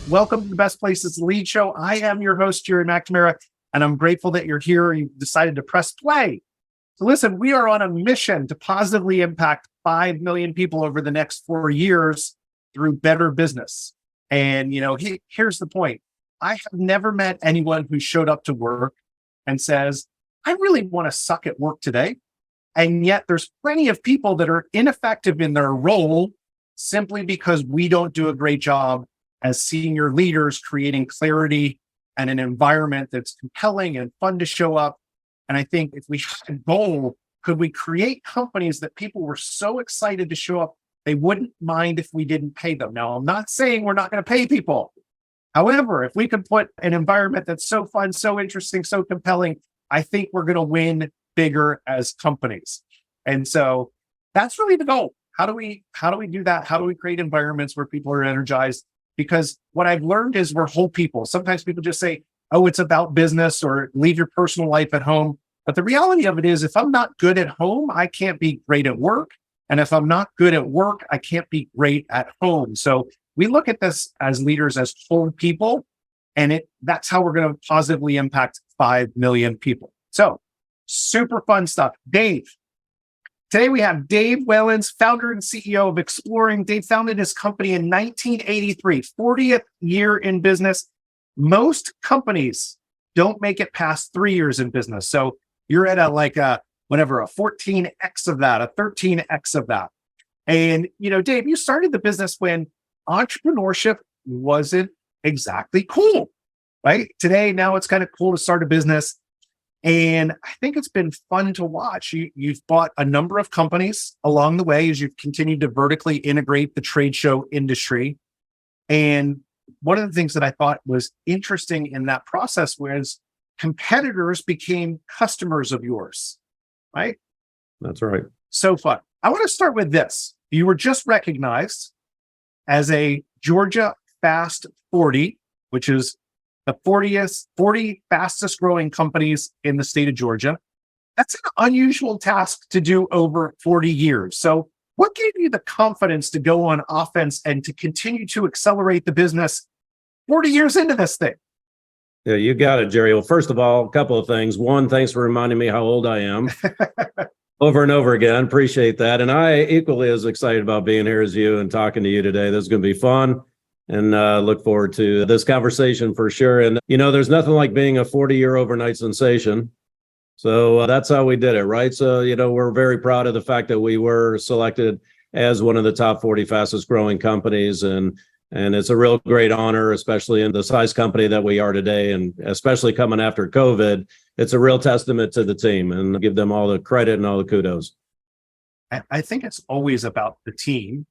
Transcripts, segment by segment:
Welcome to the Best Places to Lead show. I am your host, Jerry McNamara, and I'm grateful that you're here. You decided to press play. So listen, we are on a mission to positively impact 5 million people over the next 4 years through better business. And, here's the point. I have never met anyone who showed up to work and says, I really want to suck at work today. And yet there's plenty of people that are ineffective in their role simply because we don't do a great job as senior leaders creating clarity and an environment that's compelling and fun to show up. And I think if we had a goal, could we create companies that people were so excited to show up, they wouldn't mind if we didn't pay them? Now, I'm not saying we're not going to pay people. However, if we can put an environment that's so fun, so interesting, so compelling, I think we're going to win bigger as companies. And so that's really the goal. How do we do that? How do we create environments where people are energized? Because what I've learned is we're whole people. Sometimes people just say, oh, it's about business or leave your personal life at home. But the reality of it is, if I'm not good at home, I can't be great at work. And if I'm not good at work, I can't be great at home. So we look at this as leaders, as whole people, and that's how we're going to positively impact 5 million people. So super fun stuff. Dave. Today we have Dave Walens, founder and CEO of Exploring. Dave founded his company in 1983, 40th year in business. Most companies don't make it past 3 years in business. So you're at a 14x of that, a 13x of that. And, Dave, you started the business when entrepreneurship wasn't exactly cool, right? Today, now it's kind of cool to start a business. And I think it's been fun to watch. You've bought a number of companies along the way as you've continued to vertically integrate the trade show industry. And one of the things that I thought was interesting in that process was competitors became customers of yours, right? That's right. So fun. I want to start with this. You were just recognized as a Georgia Fast 40, which is the 40 fastest growing companies in the state of Georgia. That's an unusual task to do over 40 years. So what gave you the confidence to go on offense and to continue to accelerate the business 40 years into this thing? Yeah, you got it, Jerry. Well, first of all, a couple of things. One, thanks for reminding me how old I am over and over again. Appreciate that. And I equally as excited about being here as you and talking to you today. This is going to be fun. And look forward to this conversation for sure. And, there's nothing like being a 40-year overnight sensation. So that's how we did it, right? So, we're very proud of the fact that we were selected as one of the top 40 fastest growing companies. And it's a real great honor, especially in the size company that we are today. And especially coming after COVID, it's a real testament to the team and give them all the credit and all the kudos. I think it's always about the team.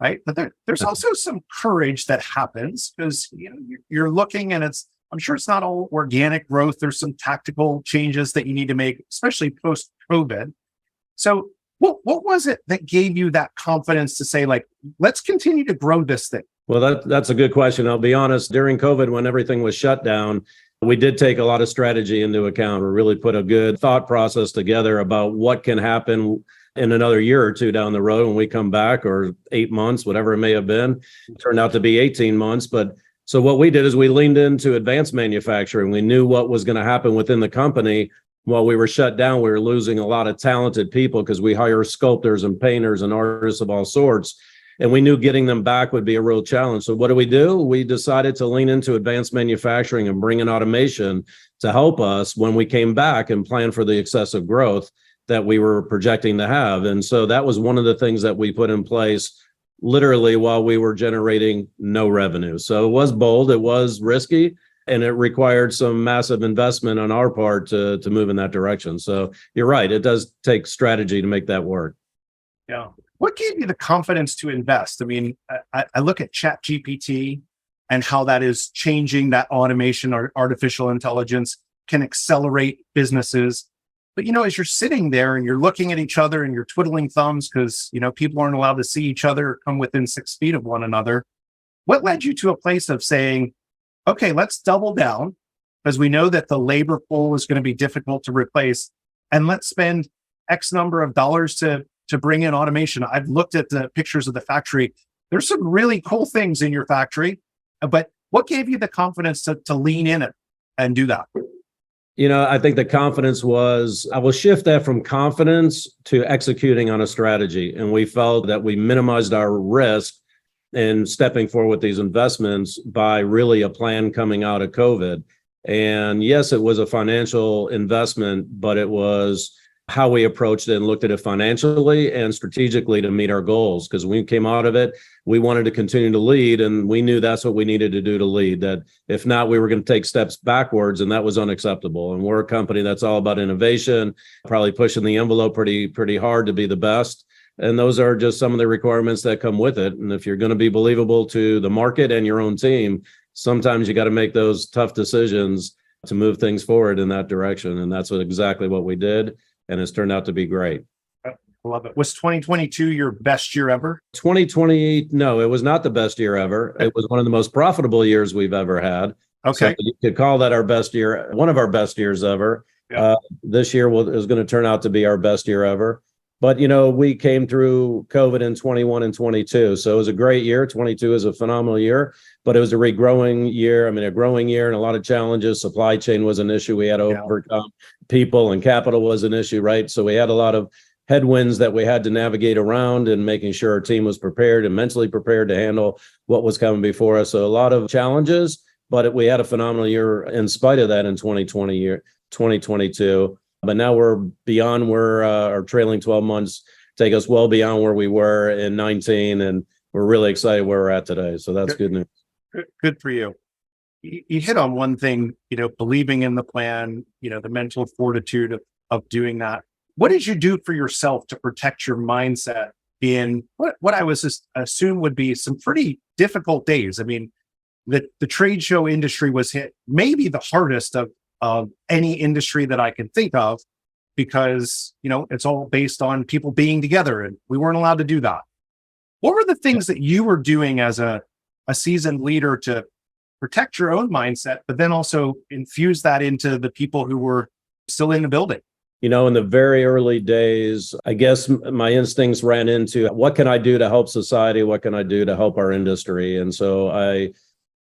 Right. But there's also some courage that happens because you're looking and I'm sure it's not all organic growth. There's some tactical changes that you need to make, especially post-COVID. So what was it that gave you that confidence to say, let's continue to grow this thing? Well, that's a good question. I'll be honest, during COVID, when everything was shut down, we did take a lot of strategy into account. We really put a good thought process together about what can happen in another year or two down the road when we come back, or 8 months, whatever it may have been. It turned out to be 18 months. But so what we did is we leaned into advanced manufacturing. We knew what was going to happen within the company. While we were shut down, we were losing a lot of talented people because we hire sculptors and painters and artists of all sorts. And we knew getting them back would be a real challenge. So what do? We decided to lean into advanced manufacturing and bring in automation to help us when we came back and plan for the excessive growth that we were projecting to have. And so that was one of the things that we put in place literally while we were generating no revenue. So it was bold, it was risky, and it required some massive investment on our part to move in that direction. So you're right, it does take strategy to make that work. Yeah. What gave you the confidence to invest? I mean, I look at ChatGPT and how that is changing, that automation or artificial intelligence can accelerate businesses. But, as you're sitting there and you're looking at each other and you're twiddling thumbs because, people aren't allowed to see each other or come within 6 feet of one another, what led you to a place of saying, okay, let's double down because we know that the labor pool is going to be difficult to replace, and let's spend X number of dollars to bring in automation. I've looked at the pictures of the factory. There's some really cool things in your factory. But what gave you the confidence to lean in it and do that? I think the confidence was, I will shift that from confidence to executing on a strategy. And we felt that we minimized our risk in stepping forward with these investments by really a plan coming out of COVID. And yes, it was a financial investment, but it was how we approached it and looked at it financially and strategically to meet our goals. Because when we came out of it, we wanted to continue to lead, and we knew that's what we needed to do to lead. That if not, we were going to take steps backwards, and that was unacceptable. And we're a company that's all about innovation, probably pushing the envelope pretty hard to be the best. And those are just some of the requirements that come with it. And if you're going to be believable to the market and your own team, sometimes you got to make those tough decisions to move things forward in that direction. And that's exactly what we did. And it's turned out to be great. I love it. Was 2022 your best year ever? 2020, no, it was not the best year ever. It was one of the most profitable years we've ever had. Okay. So you could call that our best year, one of our best years ever. Yeah. This year is going to turn out to be our best year ever. But, we came through COVID in 21 and 22. So it was a great year. 22 is a phenomenal year, but it was a regrowing year. I mean, a growing year and a lot of challenges. Supply chain was an issue we had to overcome. People and capital was an issue, right? So we had a lot of headwinds that we had to navigate around, and making sure our team was prepared and mentally prepared to handle what was coming before us. So a lot of challenges, but we had a phenomenal year in spite of that in 2022. But now we're beyond where our trailing 12 months take us well beyond where we were in 19. And we're really excited where we're at today. So that's good news. Good for you. You hit on one thing, believing in the plan, the mental fortitude of doing that. What did you do for yourself to protect your mindset in what I was assume would be some pretty difficult days? I mean, the trade show industry was hit maybe the hardest of any industry that I can think of, because, it's all based on people being together, and we weren't allowed to do that. What were the things that you were doing as a seasoned leader to protect your own mindset, but then also infuse that into the people who were still in the building? In the very early days, I guess my instincts ran into what can I do to help society? What can I do to help our industry? And so I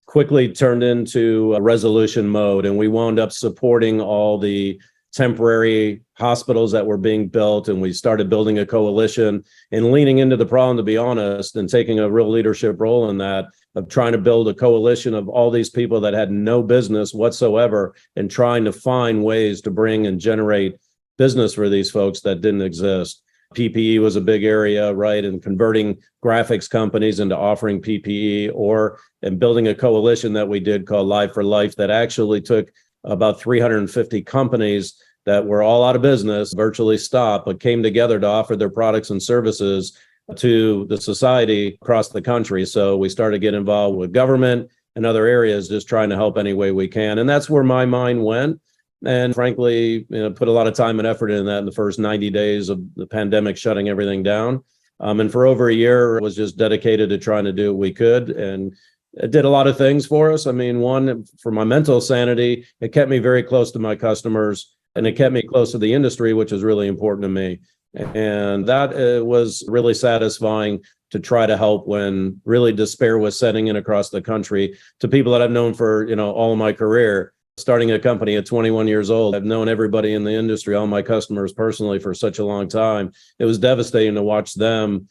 quickly turned into a resolution mode, and we wound up supporting all the temporary hospitals that were being built. And we started building a coalition and leaning into the problem, to be honest, and taking a real leadership role in that, of trying to build a coalition of all these people that had no business whatsoever, and trying to find ways to bring and generate business for these folks that didn't exist. PPE was a big area, right? And converting graphics companies into offering PPE, and building a coalition that we did called Live for Life, that actually took about 350 companies that were all out of business, virtually stopped, but came together to offer their products and services to the society across the country. So we started to get involved with government and other areas, just trying to help any way we can. And that's where my mind went. And frankly, put a lot of time and effort in that in the first 90 days of the pandemic shutting everything down. And for over a year, it was just dedicated to trying to do what we could. And it did a lot of things for us. I mean, one, for my mental sanity, it kept me very close to my customers, and it kept me close to the industry, which is really important to me. And that was really satisfying to try to help when really despair was setting in across the country, to people that I've known for, all of my career. Starting a company at 21 years old, I've known everybody in the industry, all my customers personally, for such a long time. It was devastating to watch them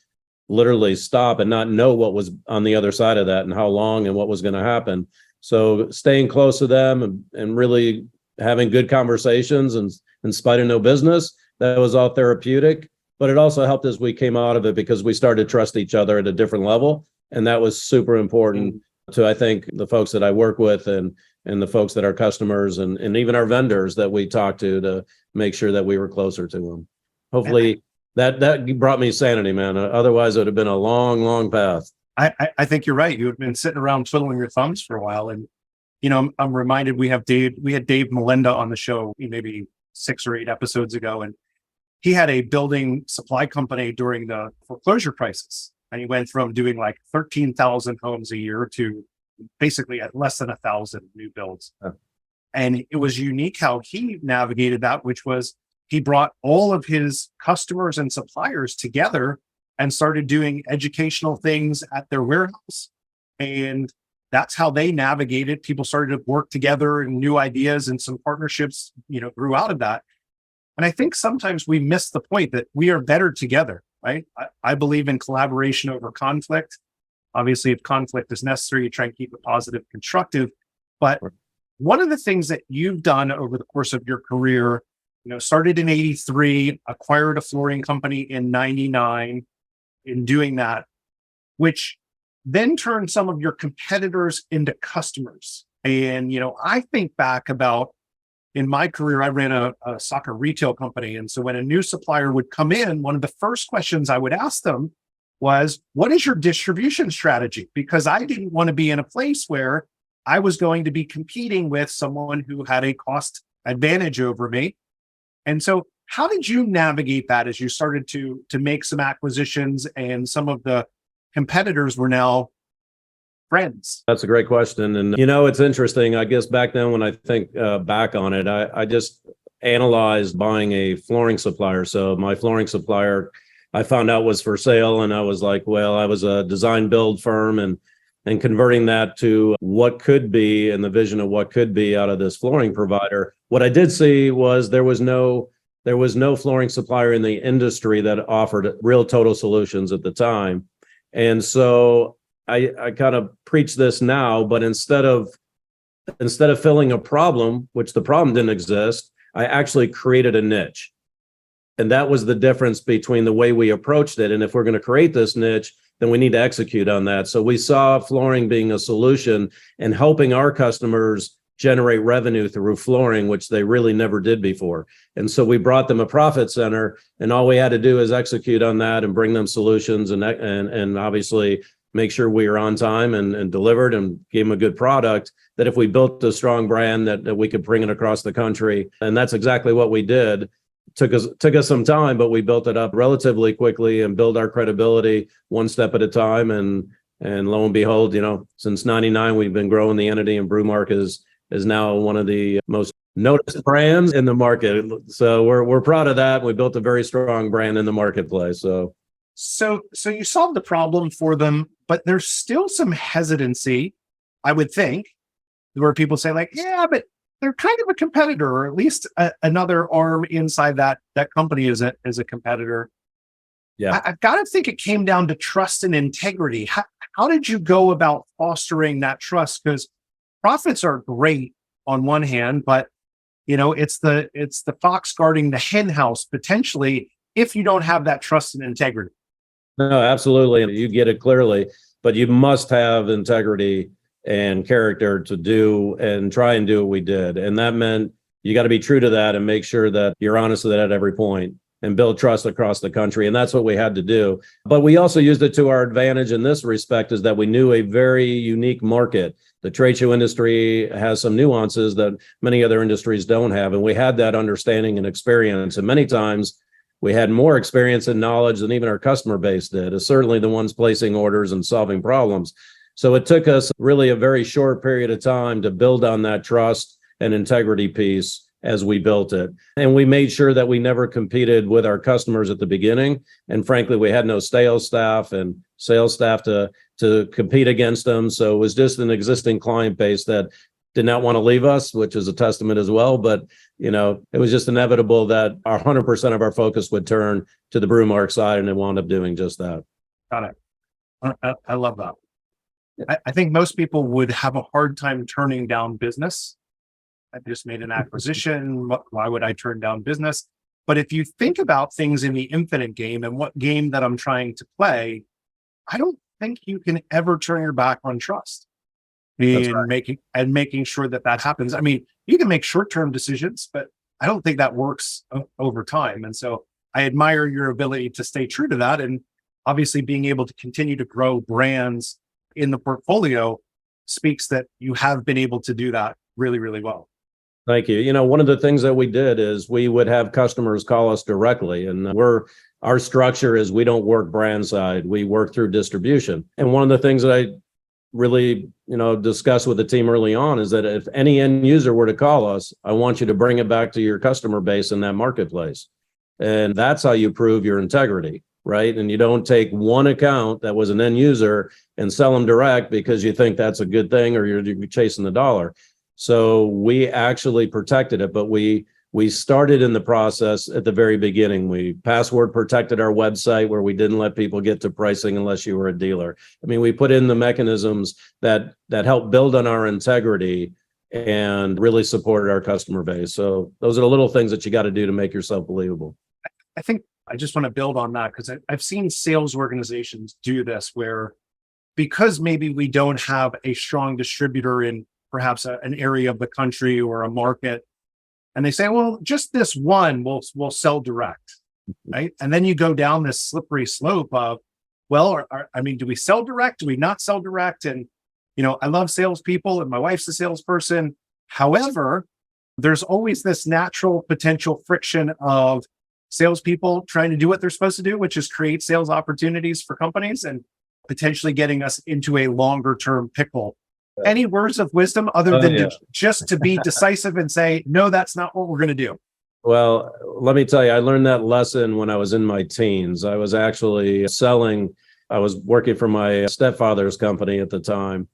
literally stop and not know what was on the other side of that, and how long and what was going to happen. So staying close to them and really having good conversations, and in spite of no business, that was all therapeutic. But it also helped as we came out of it, because we started to trust each other at a different level. And that was super important to, I think, the folks that I work with, and the folks that are customers, and even our vendors that we talk to make sure that we were closer to them. Hopefully that brought me sanity, man. Otherwise it would have been a long, long path. I think you're right. You had been sitting around twiddling your thumbs for a while. And, I'm reminded we had Dave Melinda on the show maybe 6 or 8 episodes ago. And he had a building supply company during the foreclosure crisis. And he went from doing like 13,000 homes a year to basically at less than 1,000 new builds. And it was unique how he navigated that, which was he brought all of his customers and suppliers together and started doing educational things at their warehouse. And that's how they navigated. People started to work together and new ideas and some partnerships, grew out of that. And I think sometimes we miss the point that we are better together, right? I believe in collaboration over conflict. Obviously, if conflict is necessary, you try and keep it positive, constructive. But one of the things that you've done over the course of your career, started in 83, acquired a flooring company in 99 in doing that, which then turned some of your competitors into customers. And, I think back about in my career, I ran a soccer retail company. And so when a new supplier would come in, one of the first questions I would ask them was, what is your distribution strategy? Because I didn't want to be in a place where I was going to be competing with someone who had a cost advantage over me. And so how did you navigate that as you started to make some acquisitions and some of the competitors were now friends? That's a great question. And, it's interesting. I guess back then when I think back on it, I just analyzed buying a flooring supplier. So my flooring supplier, I found out was for sale. And I was like, well, I was a design build firm and converting that to what could be and the vision of what could be out of this flooring provider. What I did see was there was no flooring supplier in the industry that offered real total solutions at the time. And so I kind of preach this now, but instead of filling a problem, which the problem didn't exist, I actually created a niche. And that was the difference between the way we approached it. And if we're going to create this niche, then we need to execute on that. So we saw flooring being a solution and helping our customers generate revenue through flooring, which they really never did before. And so we brought them a profit center, and all we had to do is execute on that and bring them solutions and obviously make sure we were on time and delivered and gave them a good product, that if we built a strong brand that we could bring it across the country. And that's exactly what we did. Took us some time, but we built it up relatively quickly and built our credibility one step at a time. And lo and behold, since 99, we've been growing the entity, and Brumark is now one of the most noticed brands in the market. So we're proud of that. We built a very strong brand in the marketplace. So you solved the problem for them, but there's still some hesitancy, I would think, where people say like, yeah, but they're kind of a competitor, or at least another arm inside that company is a competitor. Yeah, I've got to think it came down to trust and integrity. How did you go about fostering that trust? Because profits are great on one hand, but it's the fox guarding the hen house potentially if you don't have that trust and integrity. No, absolutely. You get it clearly, but you must have integrity and character to do and try and do what we did. And that meant you got to be true to that and make sure that you're honest with that at every point and build trust across the country. And that's what we had to do. But we also used it to our advantage in this respect, is that we knew a very unique market. The trade show industry has some nuances that many other industries don't have. And we had that understanding and experience. And many times we had more experience and knowledge than even our customer base did, certainly the ones placing orders and solving problems. So it took us really a very short period of time to build on that trust and integrity piece as we built it. And we made sure that we never competed with our customers at the beginning. And frankly, we had no sales staff to compete against them. So it was just an existing client base that did not want to leave us, which is a testament as well. But, it was just inevitable that 100% of our focus would turn to the Brumark side, and it wound up doing just that. Got it. I love that. I think most people would have a hard time turning down business. I just made an acquisition. Why would I turn down business? But if you think about things in the infinite game and what game that I'm trying to play, I don't think you can ever turn your back on trust in making sure that happens. I mean, you can make short-term decisions, but I don't think that works over time. And so I admire your ability to stay true to that. And obviously being able to continue to grow brands in the portfolio speaks that you have been able to do that really, really well. Thank you. One of the things that we did is we would have customers call us directly, and our structure is we don't work brand side, we work through distribution. And one of the things that I really, discussed with the team early on is that if any end user were to call us, I want you to bring it back to your customer base in that marketplace. And that's how you prove your integrity, right? And you don't take one account that was an end user and sell them direct because you think that's a good thing or you're chasing the dollar. So we actually protected it, but we started in the process at the very beginning. We password protected our website where we didn't let people get to pricing unless you were a dealer. I mean, we put in the mechanisms that help build on our integrity and really supported our customer base. So those are the little things that you got to do to make yourself believable. I think I just want to build on that because I've seen sales organizations do this where because maybe we don't have a strong distributor in perhaps an area of the country or a market, and they say, well, just this one will sell direct, right? And then you go down this slippery slope of, well, I mean, do we sell direct? Do we not sell direct? And, I love salespeople and my wife's a salesperson. However, there's always this natural potential friction of salespeople trying to do what they're supposed to do, which is create sales opportunities for companies and potentially getting us into a longer term pickle. Any words of wisdom other than just to be decisive and say, no, that's not what we're going to do? Well, let me tell you, I learned that lesson when I was in my teens. I was actually I was working for my stepfather's company at the time,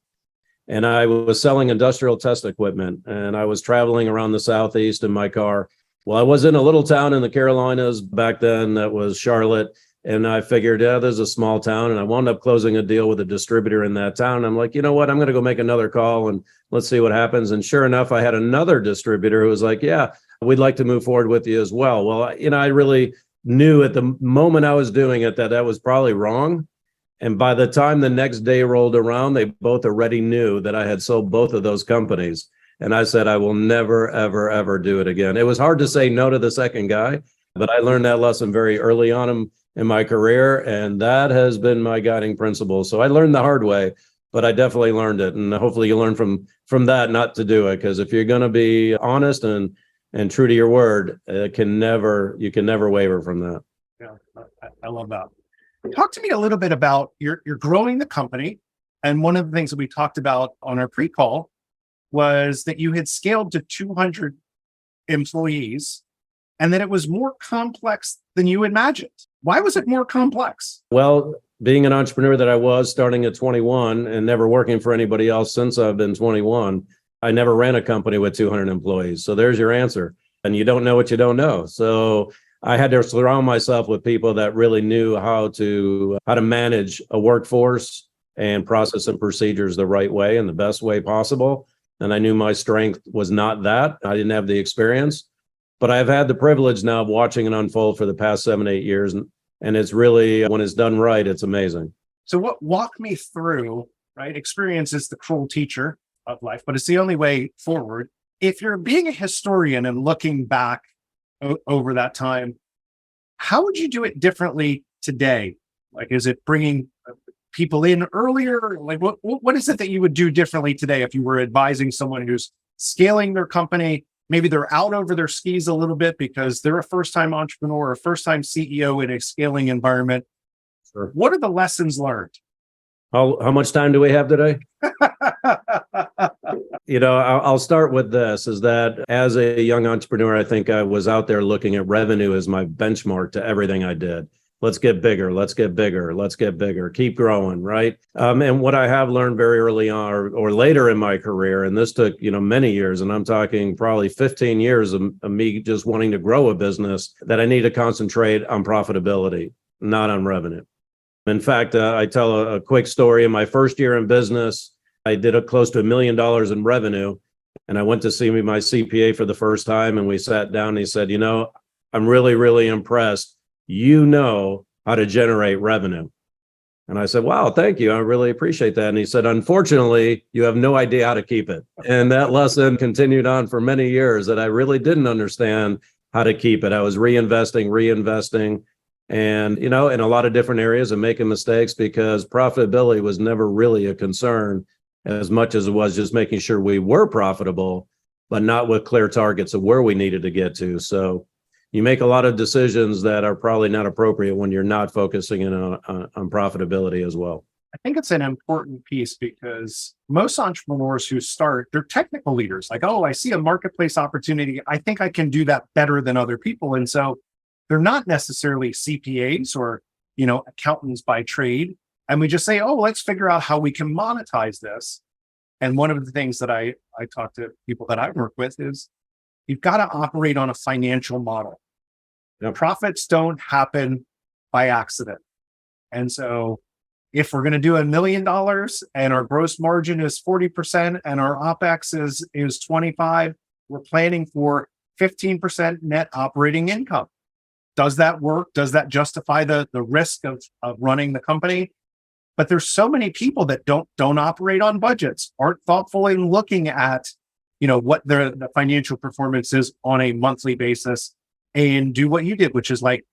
and I was selling industrial test equipment, and I was traveling around the Southeast in my car. Well, I was in a little town in the Carolinas back then that was Charlotte. And I figured, there's a small town, and I wound up closing a deal with a distributor in that town. I'm like, you know what? I'm going to go make another call and let's see what happens. And sure enough, I had another distributor who was like, yeah, we'd like to move forward with you as well. Well, I really knew at the moment I was doing it that was probably wrong. And by the time the next day rolled around, they both already knew that I had sold both of those companies. And I said, I will never, ever, ever do it again. It was hard to say no to the second guy, but I learned that lesson very early on in my career, and that has been my guiding principle. So I learned the hard way, but I definitely learned it, and hopefully you learn from that not to do it, because if you're going to be honest and true to your word, you can never waver from that. Yeah, I love that. Talk to me a little bit about you're growing the company, and one of the things that we talked about on our pre-call was that you had scaled to 200 employees, and that it was more complex than you imagined. Why was it more complex? Well, being an entrepreneur that I was, starting at 21 and never working for anybody else since I've been 21, I never ran a company with 200 employees. So there's your answer. And you don't know what you don't know. So I had to surround myself with people that really knew how to manage a workforce and process and procedures the right way and the best way possible. And I knew my strength was not that. I didn't have the experience. But I've had the privilege now of watching it unfold for the past 7-8 years. And it's really, when it's done right, it's amazing. So walk me through, right? Experience is the cruel teacher of life, but it's the only way forward. If you're being a historian and looking back over that time, how would you do it differently today? Like, is it bringing people in earlier? Like, what is it that you would do differently today if you were advising someone who's scaling their company? Maybe they're out over their skis a little bit because they're a first-time entrepreneur or a first-time CEO in a scaling environment. Sure. What are the lessons learned? How much time do we have today? I'll start with this, is that as a young entrepreneur, I think I was out there looking at revenue as my benchmark to everything I did. Let's get bigger. Let's get bigger. Let's get bigger. Keep growing, right? And what I have learned very early on or later in my career, and this took, many years, and I'm talking probably 15 years of me just wanting to grow a business, that I need to concentrate on profitability, not on revenue. In fact, I tell a quick story. In my first year in business, I did close to $1 million in revenue, and I went to see my CPA for the first time, and we sat down and he said, I'm really, really impressed. You know how to generate revenue. And I said, wow, thank you. I really appreciate that. And he said, unfortunately, you have no idea how to keep it. And that lesson continued on for many years, that I really didn't understand how to keep it. I was reinvesting, and, in a lot of different areas and making mistakes because profitability was never really a concern as much as it was just making sure we were profitable, but not with clear targets of where we needed to get to. So you make a lot of decisions that are probably not appropriate when you're not focusing in on profitability as well. I think it's an important piece because most entrepreneurs who start, they're technical leaders. Like, I see a marketplace opportunity. I think I can do that better than other people. And so they're not necessarily CPAs or accountants by trade. And we just say, oh, let's figure out how we can monetize this. And one of the things that I talk to people that I work with is you've got to operate on a financial model. Profits don't happen by accident. And so if we're going to do $1 million and our gross margin is 40% and our OpEx is 25, we're planning for 15% net operating income. Does that work? Does that justify the risk of running the company? But there's so many people that don't operate on budgets, aren't thoughtful in looking at, what the financial performance is on a monthly basis, and do what you did, which is like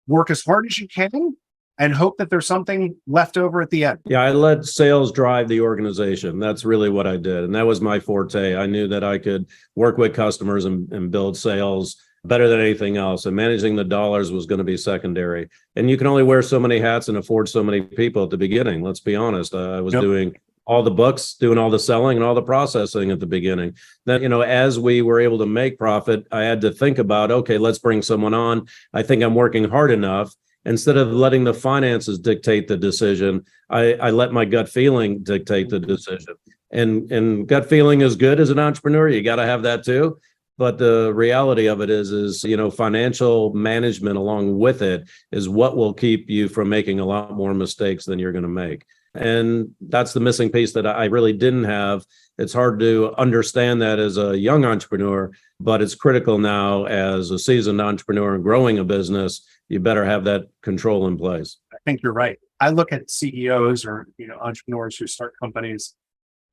work as hard as you can and hope that there's something left over at the end. Yeah, I let sales drive the organization. That's really what I did. And that was my forte. I knew that I could work with customers and build sales better than anything else. And managing the dollars was going to be secondary. And you can only wear so many hats and afford so many people at the beginning. Let's be honest. I was doing all the books, doing all the selling and all the processing at the beginning. Then, as we were able to make profit, I had to think about, okay, let's bring someone on. I think I'm working hard enough. Instead of letting the finances dictate the decision, I let my gut feeling dictate the decision. And gut feeling is good as an entrepreneur. You got to have that too. But the reality of it is financial management along with it is what will keep you from making a lot more mistakes than you're going to make. And that's the missing piece that I really didn't have. It's hard to understand that as a young entrepreneur, but it's critical now as a seasoned entrepreneur and growing a business. You better have that control in place. I think you're right. I look at CEOs or entrepreneurs who start companies,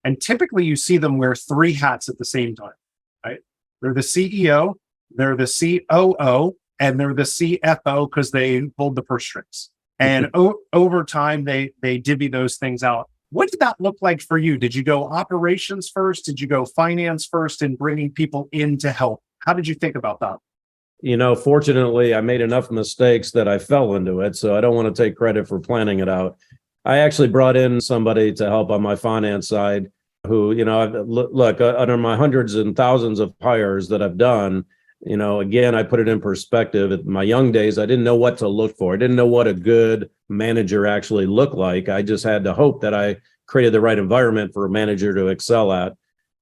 and typically you see them wear 3 hats at the same time, right? They're the CEO, they're the COO, and they're the CFO because they hold the purse strings. And over time, they divvy those things out. What did that look like for you? Did you go operations first? Did you go finance first in bringing people in to help? How did you think about that? Fortunately, I made enough mistakes that I fell into it. So I don't want to take credit for planning it out. I actually brought in somebody to help on my finance side who, look, under my hundreds and thousands of hires that I've done, again, I put it in perspective. In my young days, I didn't know what to look for. I didn't know what a good manager actually looked like. I just had to hope that I created the right environment for a manager to excel at.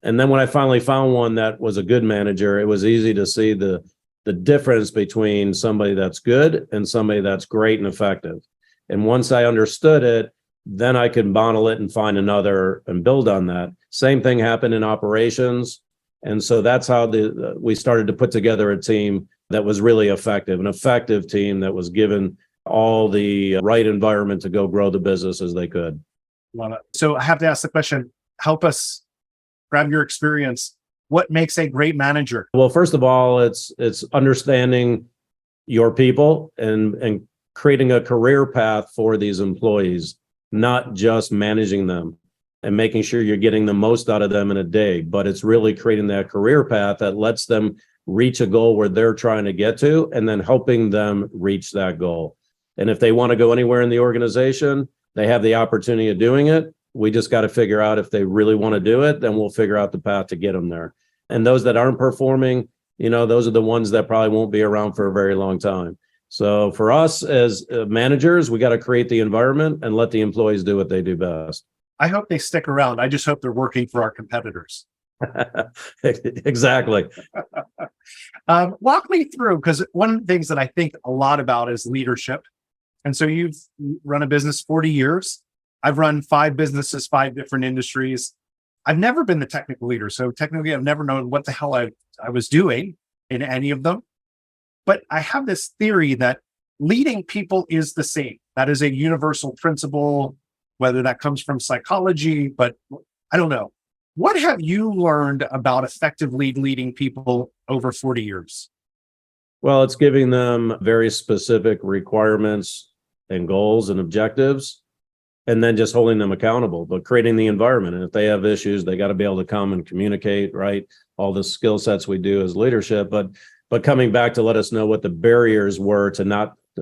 And then when I finally found one that was a good manager, it was easy to see the difference between somebody that's good and somebody that's great and effective. And once I understood it, then I could bottle it and find another and build on that. Same thing happened in operations. And so that's how we started to put together a team that was really effective, an effective team that was given all the right environment to go grow the business as they could. Love it. So I have to ask the question, help us grab your experience. What makes a great manager? Well, first of all, it's understanding your people and creating a career path for these employees, not just managing them and making sure you're getting the most out of them in a day, but it's really creating that career path that lets them reach a goal where they're trying to get to and then helping them reach that goal. And if they want to go anywhere in the organization, they have the opportunity of doing it. We just got to figure out if they really want to do it, then we'll figure out the path to get them there. And those that aren't performing, those are the ones that probably won't be around for a very long time. So for us as managers, we got to create the environment and let the employees do what they do best. I hope they stick around. I just hope they're working for our competitors. Exactly. Walk me through, because one of the things that I think a lot about is leadership. And so you've run a business 40 years. I've run 5 businesses, 5 different industries. I've never been the technical leader. So technically, I've never known what the hell I was doing in any of them. But I have this theory that leading people is the same. That is a universal principle, whether that comes from psychology, but I don't know. What have you learned about effectively leading people over 40 years? Well, it's giving them very specific requirements and goals and objectives, and then just holding them accountable, but creating the environment. And if they have issues, they got to be able to come and communicate, right? All the skill sets we do as leadership, but coming back to let us know what the barriers were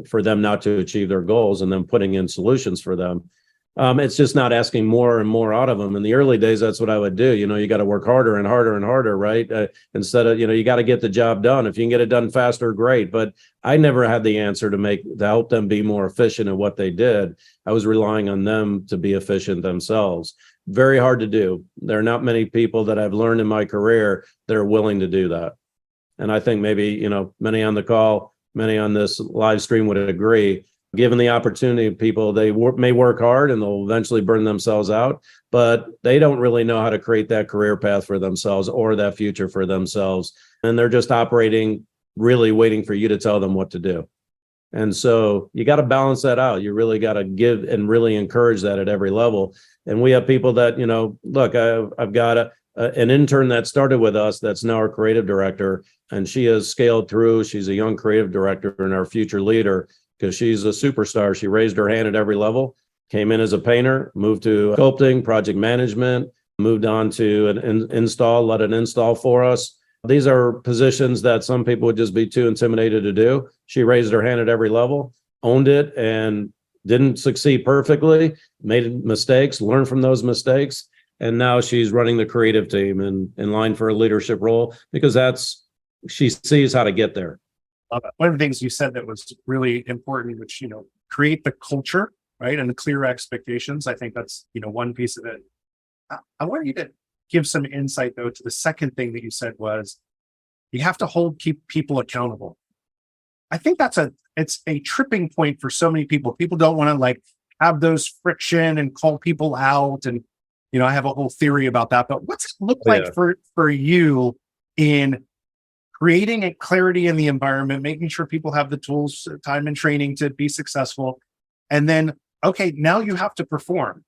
for them not to achieve their goals, and then putting in solutions for them. It's just not asking more and more out of them. In the early days, that's what I would do. You got to work harder and harder and harder, right? Instead of, you got to get the job done. If you can get it done faster, great. But I never had the answer to help them be more efficient in what they did. I was relying on them to be efficient themselves. Very hard to do. There are not many people that I've learned in my career that are willing to do that. And I think maybe, many on the call, many on this live stream would agree. Given the opportunity, people, they may work hard and they'll eventually burn themselves out, but they don't really know how to create that career path for themselves or that future for themselves. And they're just operating, really waiting for you to tell them what to do. And so you got to balance that out. You really got to give and really encourage that at every level. And we have people that, look, I've got an intern that started with us that's now our creative director, and she has scaled through. She's a young creative director and our future leader, because she's a superstar. She raised her hand at every level, came in as a painter, moved to sculpting, project management, moved on to an install, led an install for us. These are positions that some people would just be too intimidated to do. She raised her hand at every level, owned it, and didn't succeed perfectly, made mistakes, learned from those mistakes. And now she's running the creative team and in line for a leadership role, because she sees how to get there. One of the things you said that was really important, which, create the culture, right? And the clear expectations. I think that's, one piece of it. I want you to give some insight, though, to the second thing that you said was you have to keep people accountable. I think it's a tripping point for so many people. People don't want to have those friction and call people out. And, I have a whole theory about that, but what's it look like for you in creating a clarity in the environment, making sure people have the tools, time, and training to be successful. And then, okay, now you have to perform.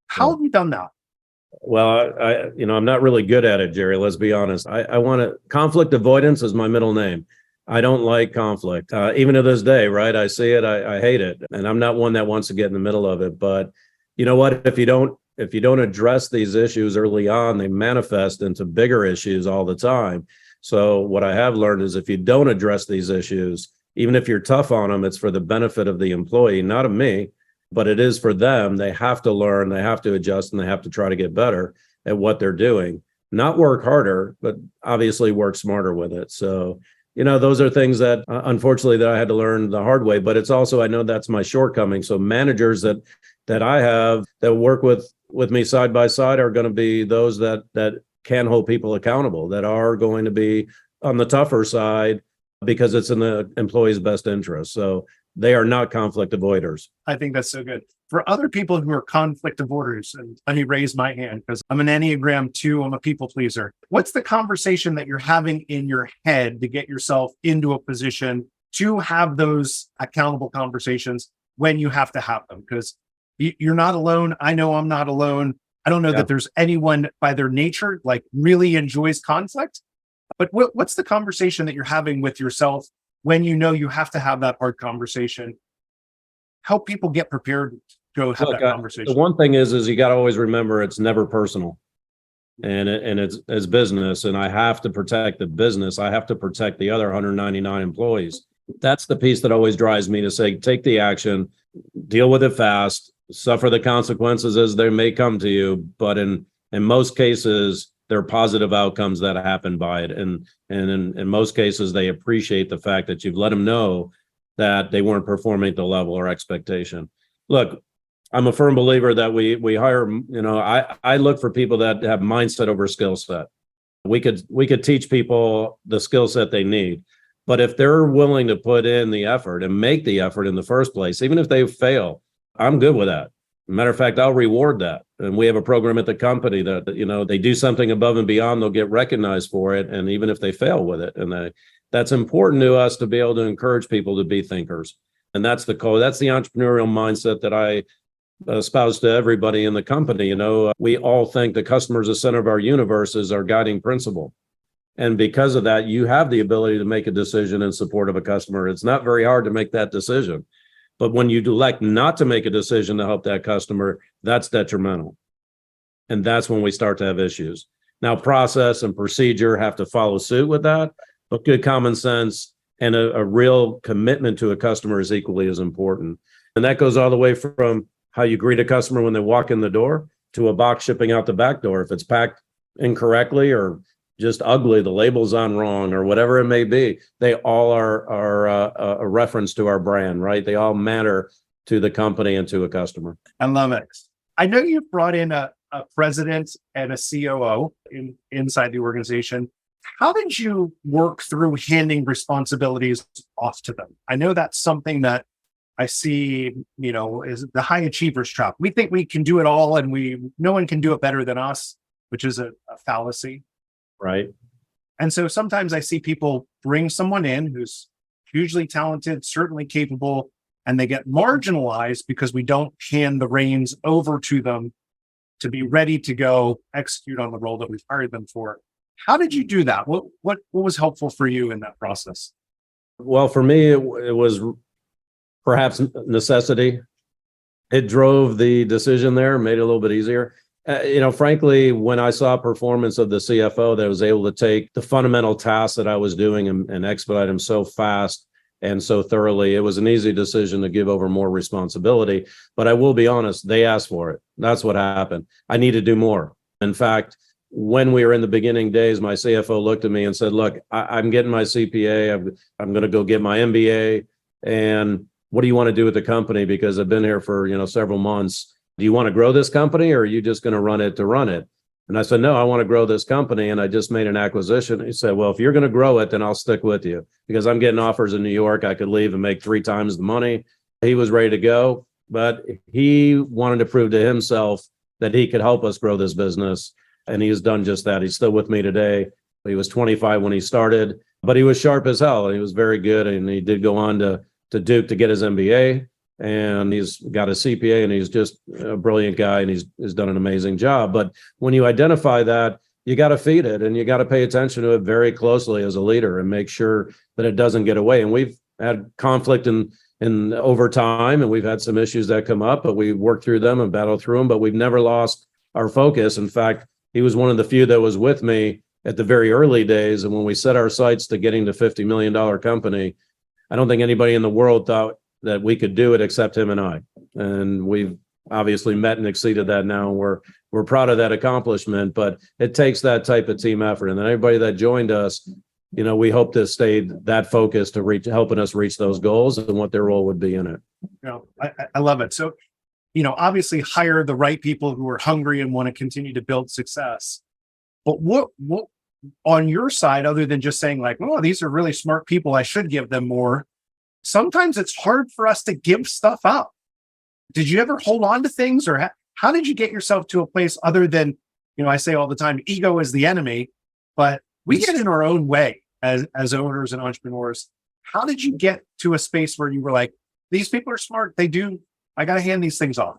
How have you done that? Well, I'm not really good at it, Jerry. Let's be honest. I want to, conflict avoidance is my middle name. I don't like conflict, even to this day, right? I see it, I hate it. And I'm not one that wants to get in the middle of it. But you know what? If you don't address these issues early on, they manifest into bigger issues all the time. So what I have learned is if you don't address these issues, even if you're tough on them, it's for the benefit of the employee, not of me, but it is for them. They have to learn, they have to adjust, and they have to try to get better at what they're doing. Not work harder, but obviously work smarter with it. So, those are things that unfortunately that I had to learn the hard way, but it's also, I know that's my shortcoming. So managers that I have that work with me side by side are going to be those that can hold people accountable, that are going to be on the tougher side because it's in the employee's best interest. So they are not conflict avoiders. I think that's so good. For other people who are conflict avoiders, and let me raise my hand because I'm an Enneagram 2, I'm a people pleaser. What's the conversation that you're having in your head to get yourself into a position to have those accountable conversations when you have to have them? Because you're not alone. I know I'm not alone. I don't know that there's anyone by their nature really enjoys conflict, but what's the conversation that you're having with yourself when you have to have that hard conversation? Help people get prepared to go have that conversation. The one thing is you got to always remember it's never personal, and it's business, and I have to protect the business. I have to protect the other 199 employees. That's the piece that always drives me to say, take the action, deal with it fast, suffer the consequences as they may come to you. But in most cases, there are positive outcomes that happen by it. And in most cases, they appreciate the fact that you've let them know that they weren't performing at the level or expectation. Look, I'm a firm believer that we hire, I look for people that have mindset over skill set. We could teach people the skill set they need. But if they're willing to put in the effort and make the effort in the first place, even if they fail, I'm good with that. Matter of fact, I'll reward that. And we have a program at the company that, they do something above and beyond, they'll get recognized for it. And even if they fail with it, and that's important to us to be able to encourage people to be thinkers. And that's the entrepreneurial mindset that I espouse to everybody in the company. We all think the customer is the center of our universe is our guiding principle. And because of that, you have the ability to make a decision in support of a customer. It's not very hard to make that decision. But when you elect not to make a decision to help that customer, that's detrimental. And that's when we start to have issues. Now, process and procedure have to follow suit with that, but good common sense and a real commitment to a customer is equally as important. And that goes all the way from how you greet a customer when they walk in the door to a box shipping out the back door. If it's packed incorrectly or just ugly, the label's on wrong or whatever it may be, they all are a reference to our brand, right? They all matter to the company and to a customer. I love it. I know you've brought in a president and a COO inside the organization. How did you work through handing responsibilities off to them? I know that's something that I see, is the high achievers trap. We think we can do it all and no one can do it better than us, which is a fallacy. Right. And so sometimes I see people bring someone in who's hugely talented, certainly capable, and they get marginalized because we don't hand the reins over to them to be ready to go execute on the role that we've hired them for. How did you do that? What was helpful for you in that process? Well, for me, it was perhaps necessity. It drove the decision there, made it a little bit easier. Frankly, when I saw performance of the CFO that was able to take the fundamental tasks that I was doing and expedite them so fast and so thoroughly, it was an easy decision to give over more responsibility. But I will be honest, they asked for it. That's what happened. I need to do more. In fact, when we were in the beginning days, my CFO looked at me and said, look, I'm getting my CPA. I'm going to go get my MBA. And what do you want to do with the company? Because I've been here for, several months. Do you want to grow this company or are you just going to run it to run it? And I said, no, I want to grow this company. And I just made an acquisition. He said, well, if you're going to grow it, then I'll stick with you because I'm getting offers in New York. I could leave and make 3 times the money. He was ready to go, but he wanted to prove to himself that he could help us grow this business. And he has done just that. He's still with me today. He was 25 when he started, but he was sharp as hell. And he was very good. And he did go on to Duke to get his MBA. And he's got a CPA and he's just a brilliant guy and he's done an amazing job. But when you identify that, you got to feed it and you got to pay attention to it very closely as a leader and make sure that it doesn't get away. And we've had conflict in over time and we've had some issues that come up, but we worked through them and battled through them, but we've never lost our focus. In fact, he was one of the few that was with me at the very early days. And when we set our sights to getting to $50 million company, I don't think anybody in the world thought that we could do it except him and I. And we've obviously met and exceeded that now. We're proud of that accomplishment, but it takes that type of team effort. And then everybody that joined us, we hope to stay that focused to helping us reach those goals and what their role would be in it. I love it. So, obviously hire the right people who are hungry and want to continue to build success. But what on your side, other than just saying like, oh, these are really smart people, I should give them more. Sometimes it's hard for us to give stuff up. Did you ever hold on to things or how did you get yourself to a place other than, I say all the time, ego is the enemy, but we get in our own way as owners and entrepreneurs. How did you get to a space where you were like, these people are smart. I got to hand these things off.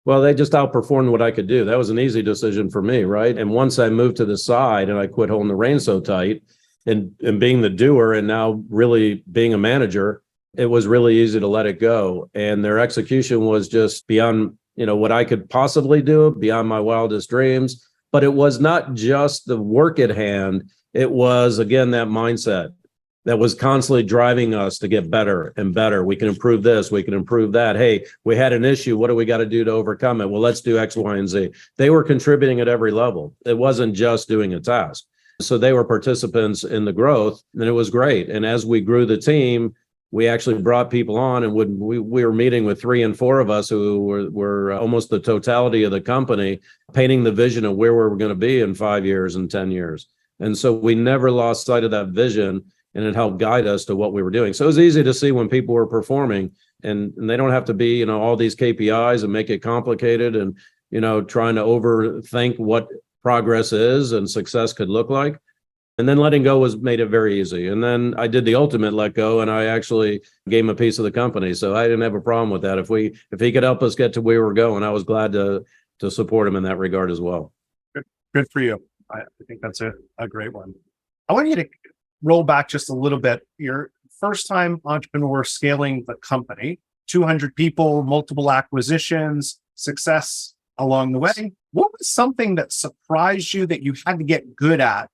Well, they just outperformed what I could do. That was an easy decision for me, right? And once I moved to the side and I quit holding the reins so tight and being the doer and now really being a manager, it was really easy to let it go. And their execution was just beyond, what I could possibly do, beyond my wildest dreams. But it was not just the work at hand. It was, again, that mindset that was constantly driving us to get better and better. We can improve this. We can improve that. Hey, we had an issue. What do we got to do to overcome it? Well, let's do X, Y, and Z. They were contributing at every level. It wasn't just doing a task. So they were participants in the growth, and it was great. And as we grew the team, we actually brought people on, and we were meeting with 3 and 4 of us who were almost the totality of the company, painting the vision of where we were going to be in 5 years and 10 years. And so we never lost sight of that vision, and it helped guide us to what we were doing. So it was easy to see when people were performing, and they don't have to be, all these KPIs and make it complicated and, trying to overthink what progress is and success could look like. And then letting go made it very easy. And then I did the ultimate let go, and I actually gave him a piece of the company. So I didn't have a problem with that. If he could help us get to where we're going, I was glad to support him in that regard as well. Good for you. I think that's a great one. I want you to roll back just a little bit. Your first time entrepreneur scaling the company, 200 people, multiple acquisitions, success along the way. What was something that surprised you that you had to get good at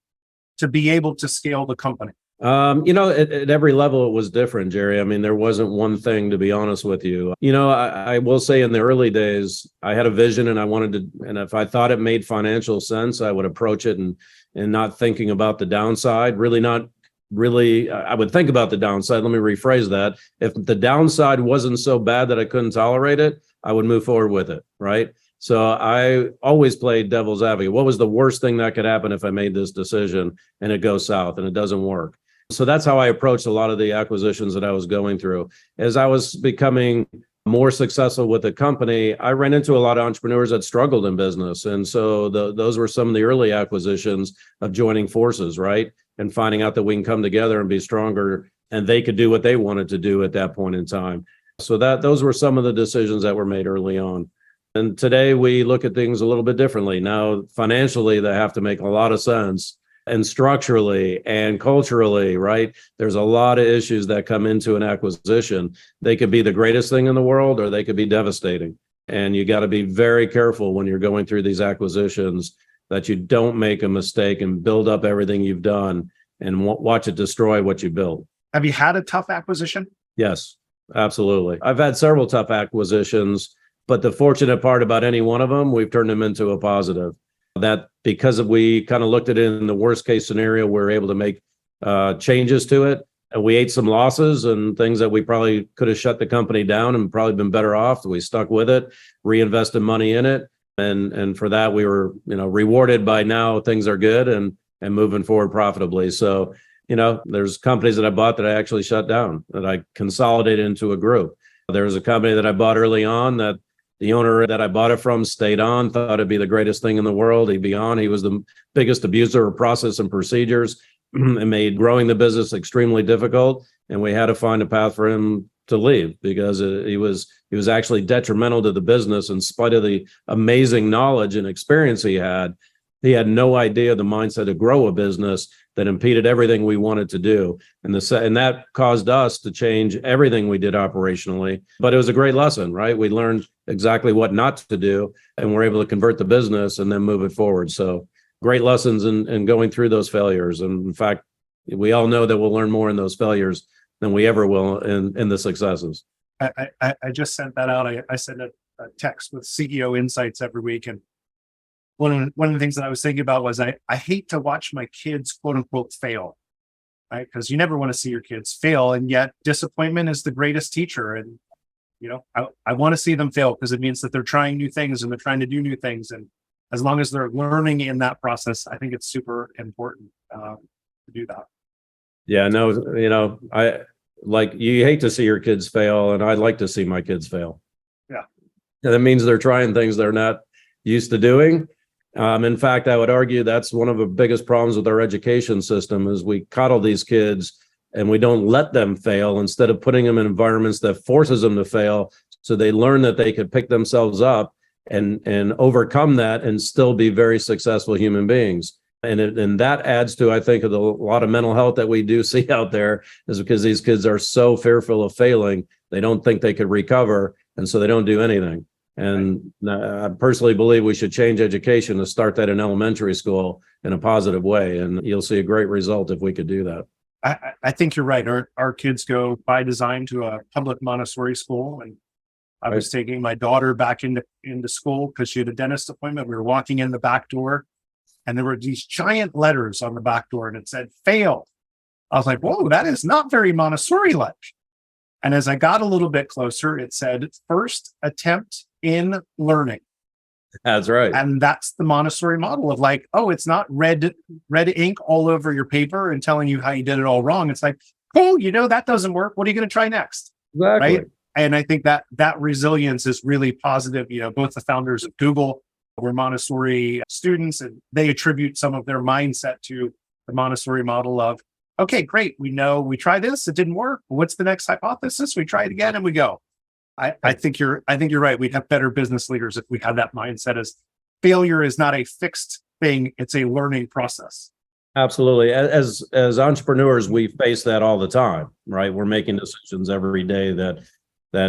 to be able to scale the company? At every level, it was different, Jerry. I mean, there wasn't one thing, to be honest with you. I will say in the early days, I had a vision and I wanted to, and if I thought it made financial sense, I would approach it and not thinking about the downside, I would think about the downside. Let me rephrase that. If the downside wasn't so bad that I couldn't tolerate it, I would move forward with it. Right. So I always played devil's advocate. What was the worst thing that could happen if I made this decision and it goes south and it doesn't work? So that's how I approached a lot of the acquisitions that I was going through. As I was becoming more successful with the company, I ran into a lot of entrepreneurs that struggled in business. And so those were some of the early acquisitions of joining forces, right? And finding out that we can come together and be stronger and they could do what they wanted to do at that point in time. So those were some of the decisions that were made early on. And today we look at things a little bit differently. Now, financially, they have to make a lot of sense. And structurally and culturally, right? There's a lot of issues that come into an acquisition. They could be the greatest thing in the world, or they could be devastating. And you got to be very careful when you're going through these acquisitions that you don't make a mistake and build up everything you've done and watch it destroy what you built. Have you had a tough acquisition? Yes, absolutely. I've had several tough acquisitions, but the fortunate part about any one of them, we've turned them into a positive. That because we kind of looked at it in the worst case scenario, we're able to make changes to it. And we ate some losses and things that we probably could have shut the company down and probably been better off. We stuck with it, reinvested money in it. And for that, we were, rewarded by now things are good and moving forward profitably. So, there's companies that I bought that I actually shut down, that I consolidated into a group. There was a company that I bought early on that the owner that I bought it from stayed on, thought it'd be the greatest thing in the world. He'd be on. He was the biggest abuser of process and procedures and made growing the business extremely difficult. And we had to find a path for him to leave because he was actually detrimental to the business in spite of the amazing knowledge and experience he had. He had no idea the mindset to grow a business that impeded everything we wanted to do. And that caused us to change everything we did operationally. But it was a great lesson, right? We learned exactly what not to do, and we're able to convert the business and then move it forward. So great lessons in going through those failures. And in fact, we all know that we'll learn more in those failures than we ever will in the successes. I just sent that out. I send a text with CEO insights every week. And one of the things that I was thinking about was I hate to watch my kids, quote unquote, fail, right? Because you never want to see your kids fail. And yet disappointment is the greatest teacher. And, I want to see them fail because it means that they're trying new things and they're trying to do new things. And as long as they're learning in that process, I think it's super important to do that. Yeah, no, I like you hate to see your kids fail, and I'd like to see my kids fail. Yeah. And that means they're trying things they're not used to doing. In fact, I would argue that's one of the biggest problems with our education system is we coddle these kids and we don't let them fail instead of putting them in environments that forces them to fail. So they learn that they could pick themselves up and overcome that and still be very successful human beings. And that adds to, I think, a lot of mental health that we do see out there is because these kids are so fearful of failing. They don't think they could recover. And so they don't do anything. And I personally believe we should change education to start that in elementary school in a positive way. And you'll see a great result if we could do that. I think you're right. Our kids go by design to a public Montessori school. And I was taking my daughter back into school because she had a dentist appointment. We were walking in the back door and there were these giant letters on the back door and it said fail. I was like, whoa, that is not very Montessori-like. And as I got a little bit closer, it said first attempt in learning. That's right. And that's the Montessori model of like, oh, it's not red ink all over your paper and telling you how you did it all wrong. It's like, oh, that doesn't work. What are you going to try next? Exactly. Right. And I think that resilience is really positive. Both the founders of Google were Montessori students, and they attribute some of their mindset to the Montessori model of, okay, great. We know we try this. It didn't work. What's the next hypothesis? We try it again and we go. I think you're right. We'd have better business leaders if we had that mindset as failure is not a fixed thing. It's a learning process. Absolutely. As entrepreneurs, we face that all the time, right? We're making decisions every day that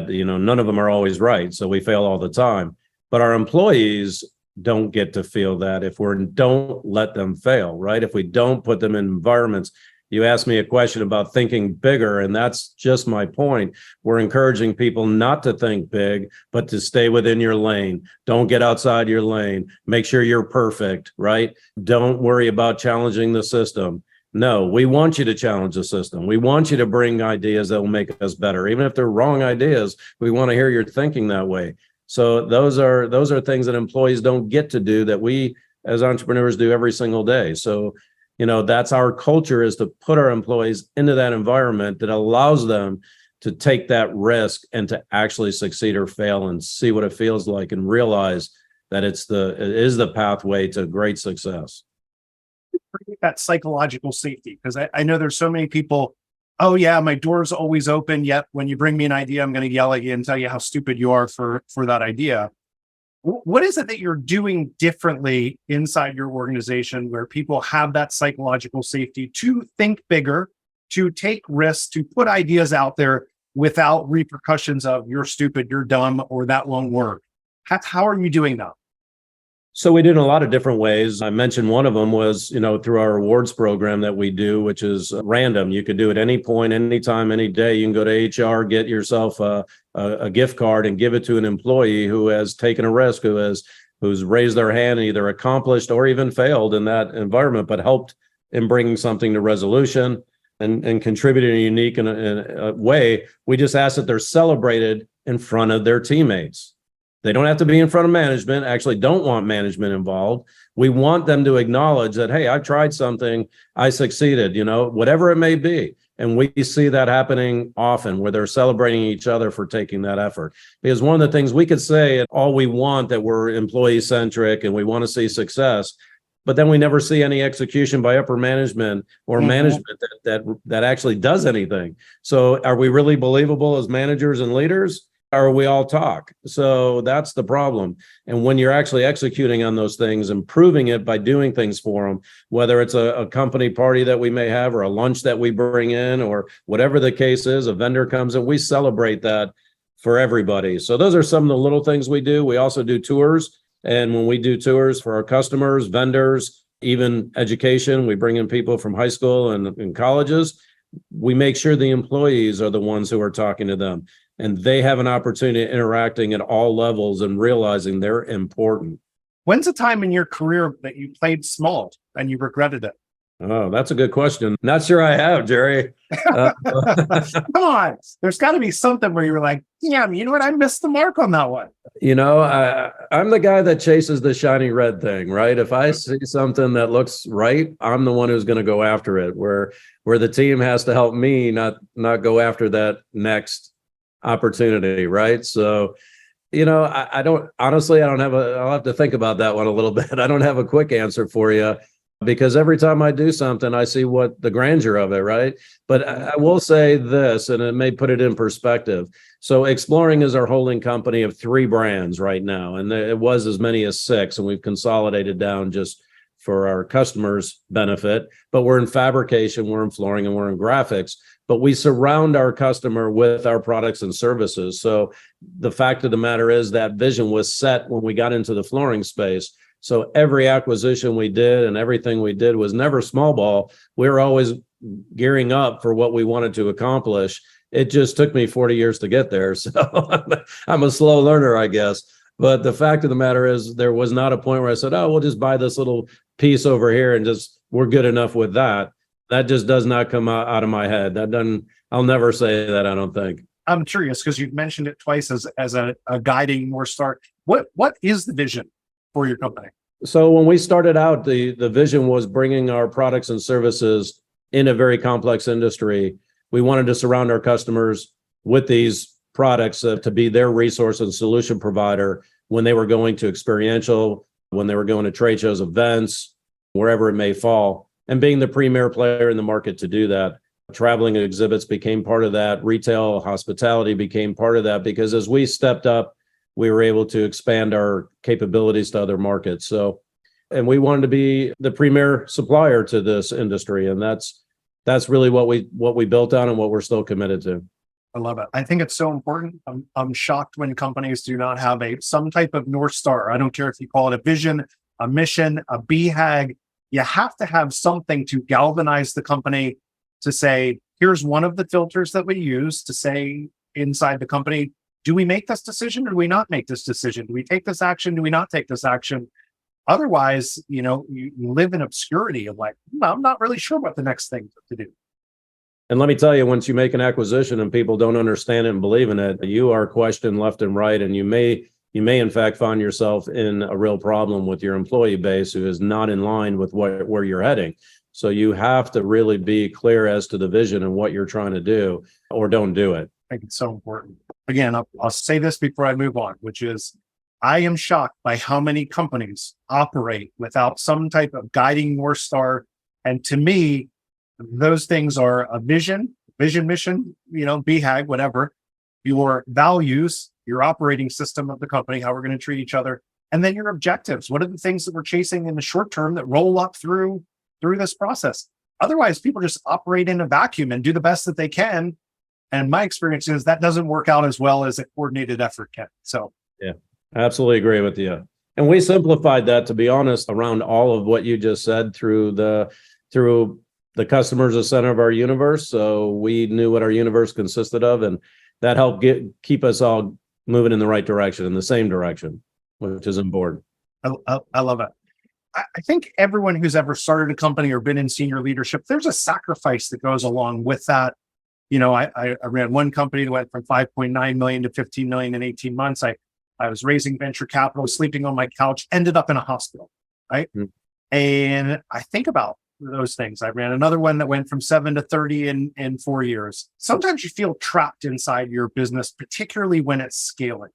none of them are always right. So we fail all the time. But our employees don't get to feel that if we don't let them fail, right? If we don't put them in environments, You asked me a question about thinking bigger, and that's just my point. We're encouraging people not to think big, but to stay within your lane. Don't get outside your lane. Make sure you're perfect, right? Don't worry about challenging the system. No, we want you to challenge the system. We want you to bring ideas that will make us better. Even if they're wrong ideas, we want to hear your thinking that way. So those are things that employees don't get to do that we as entrepreneurs do every single day. So, that's our culture, is to put our employees into that environment that allows them to take that risk and to actually succeed or fail and see what it feels like and realize that it is the pathway to great success. That psychological safety, because I know there's so many people, oh yeah, my door's always open, yet when you bring me an idea, I'm going to yell at you and tell you how stupid you are for that idea. What is it that you're doing differently inside your organization where people have that psychological safety to think bigger, to take risks, to put ideas out there without repercussions of you're stupid, you're dumb, or that won't work? How are you doing that? So we did in a lot of different ways. I mentioned one of them was, through our awards program that we do, which is random. You could do it any point, anytime, any day. You can go to HR, get yourself a gift card and give it to an employee who has taken a risk, who's raised their hand and either accomplished or even failed in that environment, but helped in bringing something to resolution and contributed in a unique in a way. We just ask that they're celebrated in front of their teammates. They don't have to be in front of management, actually don't want management involved. We want them to acknowledge that, hey, I tried something, I succeeded, whatever it may be. And we see that happening often where they're celebrating each other for taking that effort. Because one of the things we could say all we want, that we're employee centric and we want to see success, but then we never see any execution by upper management or management that actually does anything. So are we really believable as managers and leaders? Or we all talk? So that's the problem. And when you're actually executing on those things and proving it by doing things for them, whether it's a company party that we may have or a lunch that we bring in or whatever the case is, a vendor comes in, we celebrate that for everybody. So those are some of the little things we do. We also do tours. And when we do tours for our customers, vendors, even education, we bring in people from high school and colleges. We make sure the employees are the ones who are talking to them. And they have an opportunity of interacting at all levels and realizing they're important. When's a time in your career that you played small and you regretted it? Oh, that's a good question. Not sure I have, Jerry. Come on. There's got to be something where you're like, yeah, you know what? I missed the mark on that one. I'm the guy that chases the shiny red thing, right? If I see something that looks right, I'm the one who's going to go after it, where the team has to help me not go after that next opportunity, right? So, I don't I'll have to think about that one a little bit. I don't have a quick answer for you because every time I do something, I see what the grandeur of it, right? But I will say this, and it may put it in perspective. So Exploring is our holding company of 3 brands right now, and it was as many as 6, and we've consolidated down just for our customers' benefit. But we're in fabrication, we're in flooring, and we're in graphics. But we surround our customer with our products and services. So the fact of the matter is that vision was set when we got into the flooring space. So every acquisition we did and everything we did was never small ball. We were always gearing up for what we wanted to accomplish. It just took me 40 years to get there. So I'm a slow learner, I guess. But the fact of the matter is there was not a point where I said, oh, we'll just buy this little piece over here and just we're good enough with that. That just does not come out of my head. I'll never say that, I don't think. I'm curious because you've mentioned it twice as a guiding North Star. What is the vision for your company? So when we started out, the vision was bringing our products and services in a very complex industry. We wanted to surround our customers with these products to be their resource and solution provider when they were going to experiential, when they were going to trade shows, events, wherever it may fall. And being the premier player in the market to do that. Traveling exhibits became part of that. Retail, hospitality became part of that because as we stepped up, we were able to expand our capabilities to other markets. So, and we wanted to be the premier supplier to this industry. And that's really what we built on and what we're still committed to. I love it. I think it's so important. I'm shocked when companies do not have some type of North Star. I don't care if you call it a vision, a mission, a BHAG. You have to have something to galvanize the company to say, here's one of the filters that we use to say inside the company, do we make this decision or do we not make this decision? Do we take this action? Do we not take this action? Otherwise, you live in obscurity of like, I'm not really sure what the next thing to do. And let me tell you, once you make an acquisition and people don't understand it and believe in it, you are questioned left and right. And you may in fact find yourself in a real problem with your employee base who is not in line with where you're heading. So you have to really be clear as to the vision and what you're trying to do, or don't do it. I think it's so important. Again, I'll say this before I move on, which is I am shocked by how many companies operate without some type of guiding North Star. And to me, those things are a vision, mission, BHAG, whatever, your values, your operating system of the company, how we're going to treat each other, and then your objectives. What are the things that we're chasing in the short term that roll up through this process? Otherwise, people just operate in a vacuum and do the best that they can. And my experience is that doesn't work out as well as a coordinated effort can. So, yeah, absolutely agree with you. And we simplified that, to be honest, around all of what you just said through the customer as the center of our universe. So we knew what our universe consisted of, and that helped keep us all moving in the right direction, in the same direction, which is important. I love it. I think everyone who's ever started a company or been in senior leadership, there's a sacrifice that goes along with that. I ran one company that went from 5.9 million to 15 million in 18 months. I was raising venture capital, sleeping on my couch, ended up in a hospital, right? Mm-hmm. And I think about those things. I ran another one that went from 7 to 30 in 4 years. Sometimes you feel trapped inside your business, particularly when it's scaling.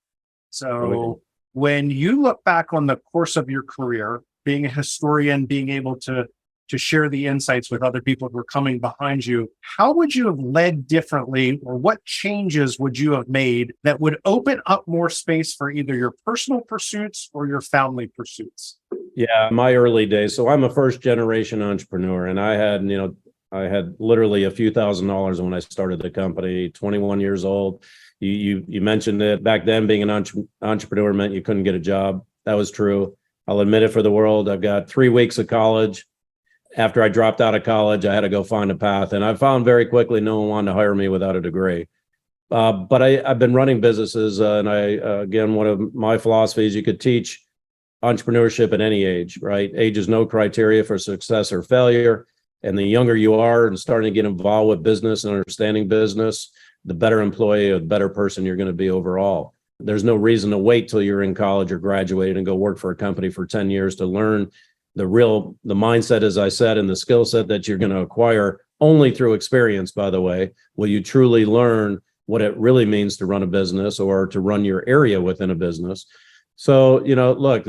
So when you look back on the course of your career, being a historian, being able to share the insights with other people who are coming behind you, how would you have led differently, or what changes would you have made that would open up more space for either your personal pursuits or your family pursuits? Yeah, my early days. So I'm a first generation entrepreneur, and I had literally a few $1,000s when I started the company, 21 years old. You mentioned it back then, being an entrepreneur meant you couldn't get a job. That was true. I'll admit it for the world. I've got 3 weeks of college. After I dropped out of college, I had to go find a path. And I found very quickly no one wanted to hire me without a degree. But I've been running businesses. And again, one of my philosophies, you could teach entrepreneurship at any age, right? Age is no criteria for success or failure. And the younger you are and starting to get involved with business and understanding business, the better employee or the better person you're going to be overall. There's no reason to wait till you're in college or graduate and go work for a company for 10 years to learn the mindset, as I said, and the skill set that you're going to acquire only through experience, by the way. Will you truly learn what it really means to run a business or to run your area within a business? So, look,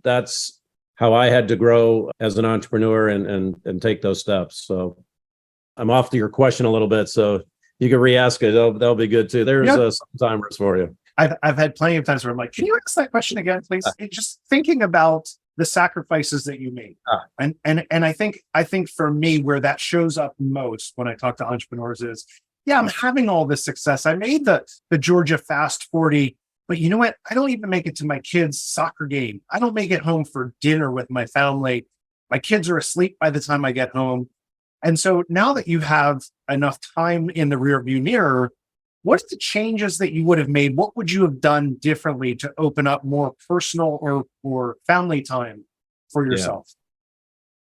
that's how I had to grow as an entrepreneur and take those steps. So I'm off to your question a little bit, so you can re-ask it. That'll be good too. There's some timers for you. I've had plenty of times where I'm like, can you ask that question again, please? Just thinking about the sacrifices that you made. And I think for me, where that shows up most when I talk to entrepreneurs is, I'm having all this success. I made the Georgia Fast 40, but you know what? I don't even make it to my kids' soccer game. I don't make it home for dinner with my family. My kids are asleep by the time I get home. And so now that you have enough time in the rearview mirror, what's the changes that you would have made? What would you have done differently to open up more personal or family time for yourself? Yeah.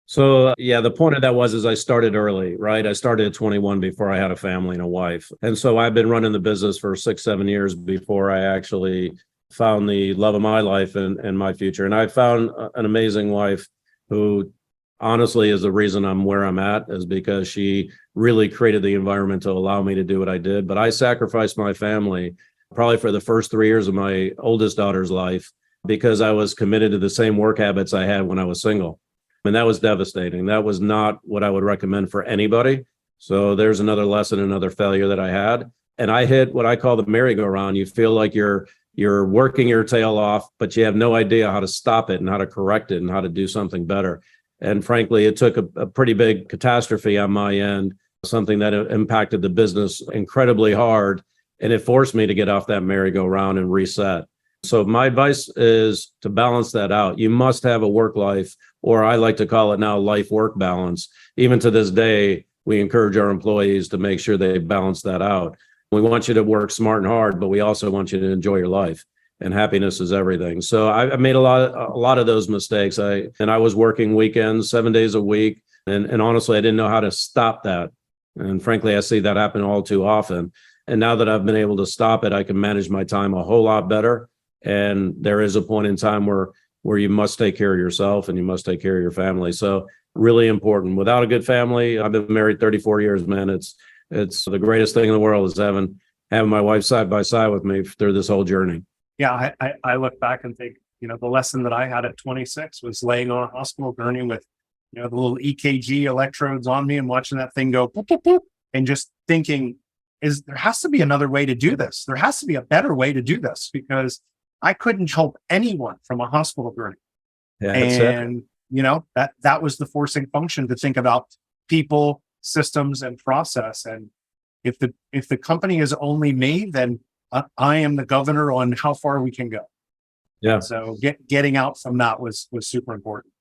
So, the point of that is I started early, right? I started at 21 before I had a family and a wife. And so I've been running the business for 6-7 years before I actually found the love of my life and my future. And I found an amazing wife who honestly is the reason I'm where I'm at, is because she really created the environment to allow me to do what I did. But I sacrificed my family probably for the first 3 years of my oldest daughter's life because I was committed to the same work habits I had when I was single. And that was devastating. That was not what I would recommend for anybody. So there's another lesson, another failure that I had. And I hit what I call the merry-go-round. You feel like you're working your tail off, but you have no idea how to stop it and how to correct it and how to do something better. And frankly, it took a pretty big catastrophe on my end, something that impacted the business incredibly hard. And it forced me to get off that merry-go-round and reset. So my advice is to balance that out. You must have a work life, or I like to call it now life-work balance. Even to this day, we encourage our employees to make sure they balance that out. We want you to work smart and hard, but we also want you to enjoy your life. And happiness is everything. So I made a lot of those mistakes. I was working weekends, 7 days a week. And honestly, I didn't know how to stop that. And frankly, I see that happen all too often. And now that I've been able to stop it, I can manage my time a whole lot better. And there is a point in time where you must take care of yourself and you must take care of your family. So really important. Without a good family, I've been married 34 years, man. It's the greatest thing in the world is having my wife side by side with me through this whole journey. Yeah, I look back and think, the lesson that I had at 26 was laying on a hospital gurney with, the little EKG electrodes on me and watching that thing go boop, boop, boop, and just thinking, there has to be another way to do this. There has to be a better way to do this, because I couldn't help anyone from a hospital gurney. Yeah, and, that was the forcing function to think about people, systems, and process. And if the company is only me, then I am the governor on how far we can go. Yeah. So getting out from that was super important.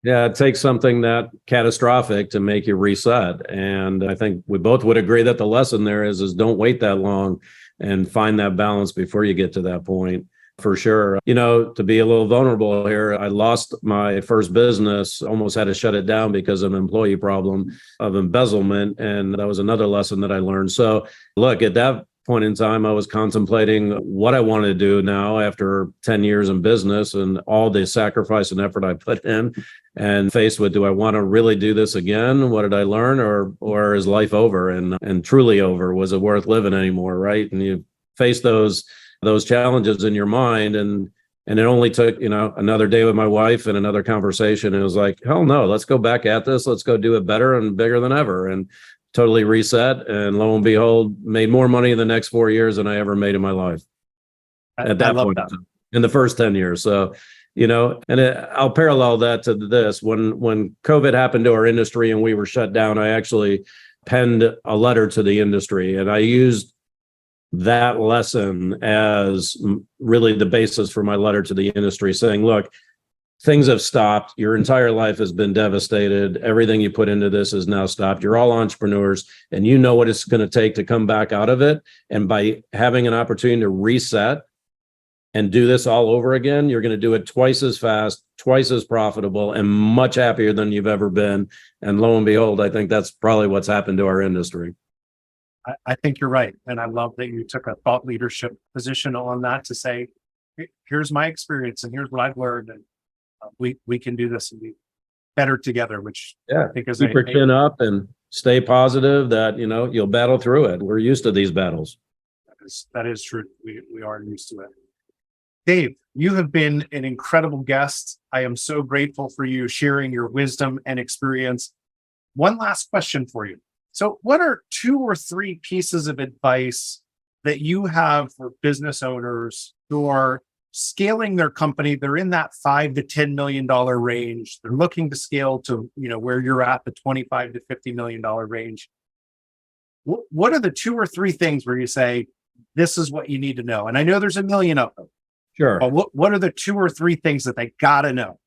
Yeah, it takes something that catastrophic to make you reset. And I think we both would agree that the lesson there is don't wait that long and find that balance before you get to that point. For sure. To be a little vulnerable here, I lost my first business, almost had to shut it down because of an employee problem of embezzlement. And that was another lesson that I learned. So look, at that point in time, I was contemplating what I wanted to do now after 10 years in business and all the sacrifice and effort I put in, and faced with, do I want to really do this again? What did I learn? Or is life over and truly over? Was it worth living anymore? Right. And you face those challenges in your mind. And it only took, another day with my wife and another conversation. It was like, hell no, let's go back at this. Let's go do it better and bigger than ever. And totally reset. And lo and behold, made more money in the next 4 years than I ever made in my life. At that point, in the first 10 years. So, I'll parallel that to this. When COVID happened to our industry and we were shut down, I actually penned a letter to the industry, and I used that lesson as really the basis for my letter to the industry, saying, look, things have stopped. Your entire life has been devastated. Everything you put into this is now stopped. You're all entrepreneurs, and you know what it's going to take to come back out of it. And by having an opportunity to reset and do this all over again, you're going to do it twice as fast, twice as profitable, and much happier than you've ever been. And lo and behold, I think that's probably what's happened to our industry. I think you're right. And I love that you took a thought leadership position on that to say, here's my experience and here's what I've learned. And we can do this and be better together, which I think is keep your chin up and stay positive that, you'll battle through it. We're used to these battles. That is true. We are used to it. Dave, you have been an incredible guest. I am so grateful for you sharing your wisdom and experience. One last question for you. So what are 2 or 3 pieces of advice that you have for business owners who are scaling their company? They're in that $5 to $10 million range. They're looking to scale to, where you're at, the $25 to $50 million range. What are the 2 or 3 things where you say, this is what you need to know? And I know there's a million of them. Sure. But what are the 2 or 3 things that they got to know?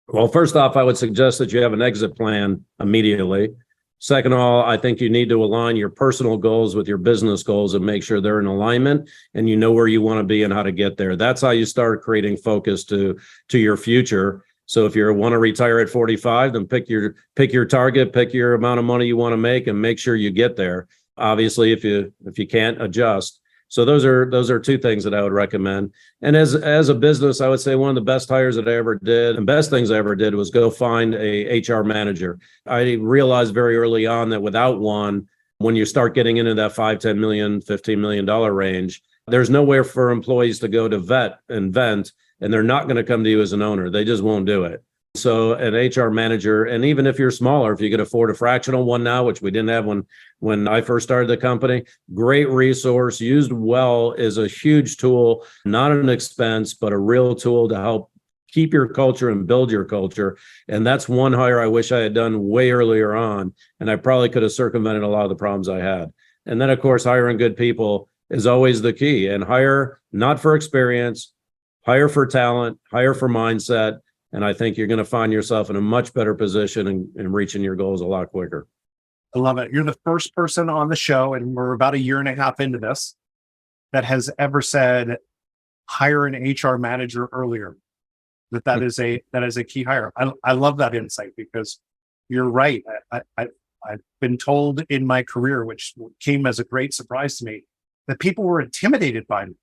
Well, first off, I would suggest that you have an exit plan immediately. Second of all, I think you need to align your personal goals with your business goals and make sure they're in alignment and you know where you want to be and how to get there. That's how you start creating focus to your future. So if you want to retire at 45, then pick your target, pick your amount of money you want to make, and make sure you get there. Obviously, if you can't, adjust. So those are 2 things that I would recommend. And as a business, I would say one of the best hires that I ever did and best things I ever did was go find a HR manager. I realized very early on that without one, when you start getting into that 5, 10 million, $15 million range, there's nowhere for employees to go to vet and vent, and they're not going to come to you as an owner. They just won't do it. So an HR manager, and even if you're smaller, if you could afford a fractional one now, which we didn't have when I first started the company, great resource, used well, is a huge tool, not an expense, but a real tool to help keep your culture and build your culture. And that's one hire I wish I had done way earlier on. And I probably could have circumvented a lot of the problems I had. And then, of course, hiring good people is always the key. And hire not for experience, hire for talent, hire for mindset. And I think you're going to find yourself in a much better position and reaching your goals a lot quicker. I love it. You're the first person on the show, and we're about a year and a half into this, that has ever said hire an HR manager earlier. That is a key hire. I love that insight, because you're right. I've been told in my career, which came as a great surprise to me, that people were intimidated by me.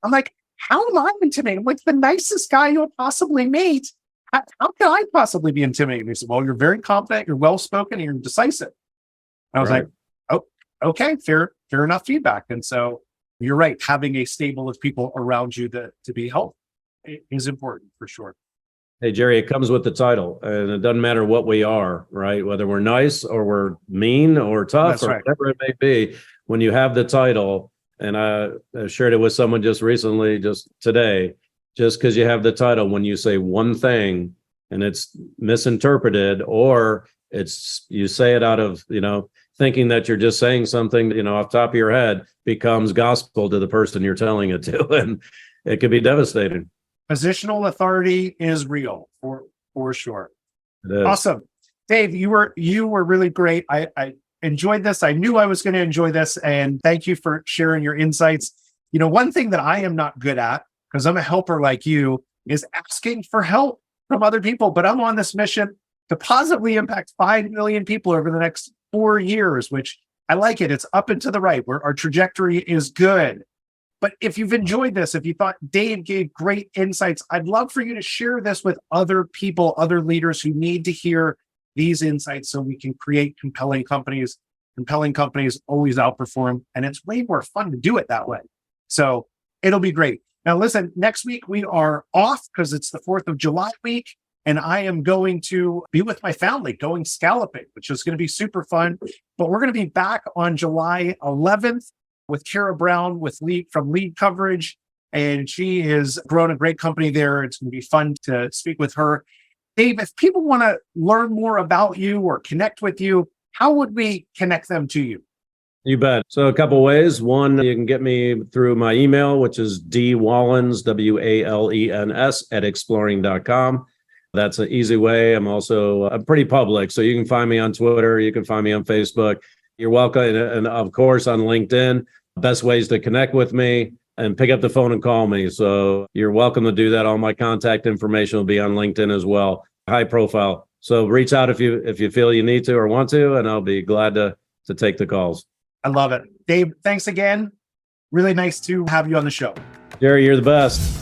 I'm like, how am I intimidated? I'm like the nicest guy you'll possibly meet. How can I possibly be intimidated? He said, well, you're very confident, you're well-spoken, and you're decisive. And I was like, oh, okay, fair enough feedback. And so you're right. Having a stable of people around you to be helpful is important for sure. Hey, Jerry, it comes with the title, and it doesn't matter what we are, right? Whether we're nice or we're mean or tough, or whatever it may be, when you have the title, and I shared it with someone just recently, just today, just because you have the title, when you say one thing and it's misinterpreted, or you say it out of, thinking that you're just saying something, off the top of your head, becomes gospel to the person you're telling it to. And it could be devastating. Positional authority is real for sure. It is. Awesome. Dave, you were really great. I enjoyed this. I knew I was going to enjoy this. And thank you for sharing your insights. One thing that I am not good at, because I'm a helper like you, is asking for help from other people. But I'm on this mission to positively impact 5 million people over the next 4 years, which I like it. It's up and to the right, where our trajectory is good. But if you've enjoyed this, if you thought Dave gave great insights, I'd love for you to share this with other people, other leaders who need to hear these insights, so we can create compelling companies. Compelling companies always outperform, and it's way more fun to do it that way. So it'll be great. Now, listen, next week we are off because it's the 4th of July week, and I am going to be with my family going scalloping, which is going to be super fun. But we're going to be back on July 11th with Kara Brown from Lead Coverage, and she has grown a great company there. It's going to be fun to speak with her. Dave, if people want to learn more about you or connect with you, how would we connect them to you? You bet. So a couple ways. One, you can get me through my email, which is dwalens, WALENS @exploring.com. That's an easy way. I'm pretty public, so you can find me on Twitter. You can find me on Facebook. You're welcome. And of course, on LinkedIn, best ways to connect with me and pick up the phone and call me. So you're welcome to do that. All my contact information will be on LinkedIn as well. High profile. So reach out if you feel you need to or want to, and I'll be glad to take the calls. I love it. Dave, thanks again. Really nice to have you on the show. Jerry, you're the best.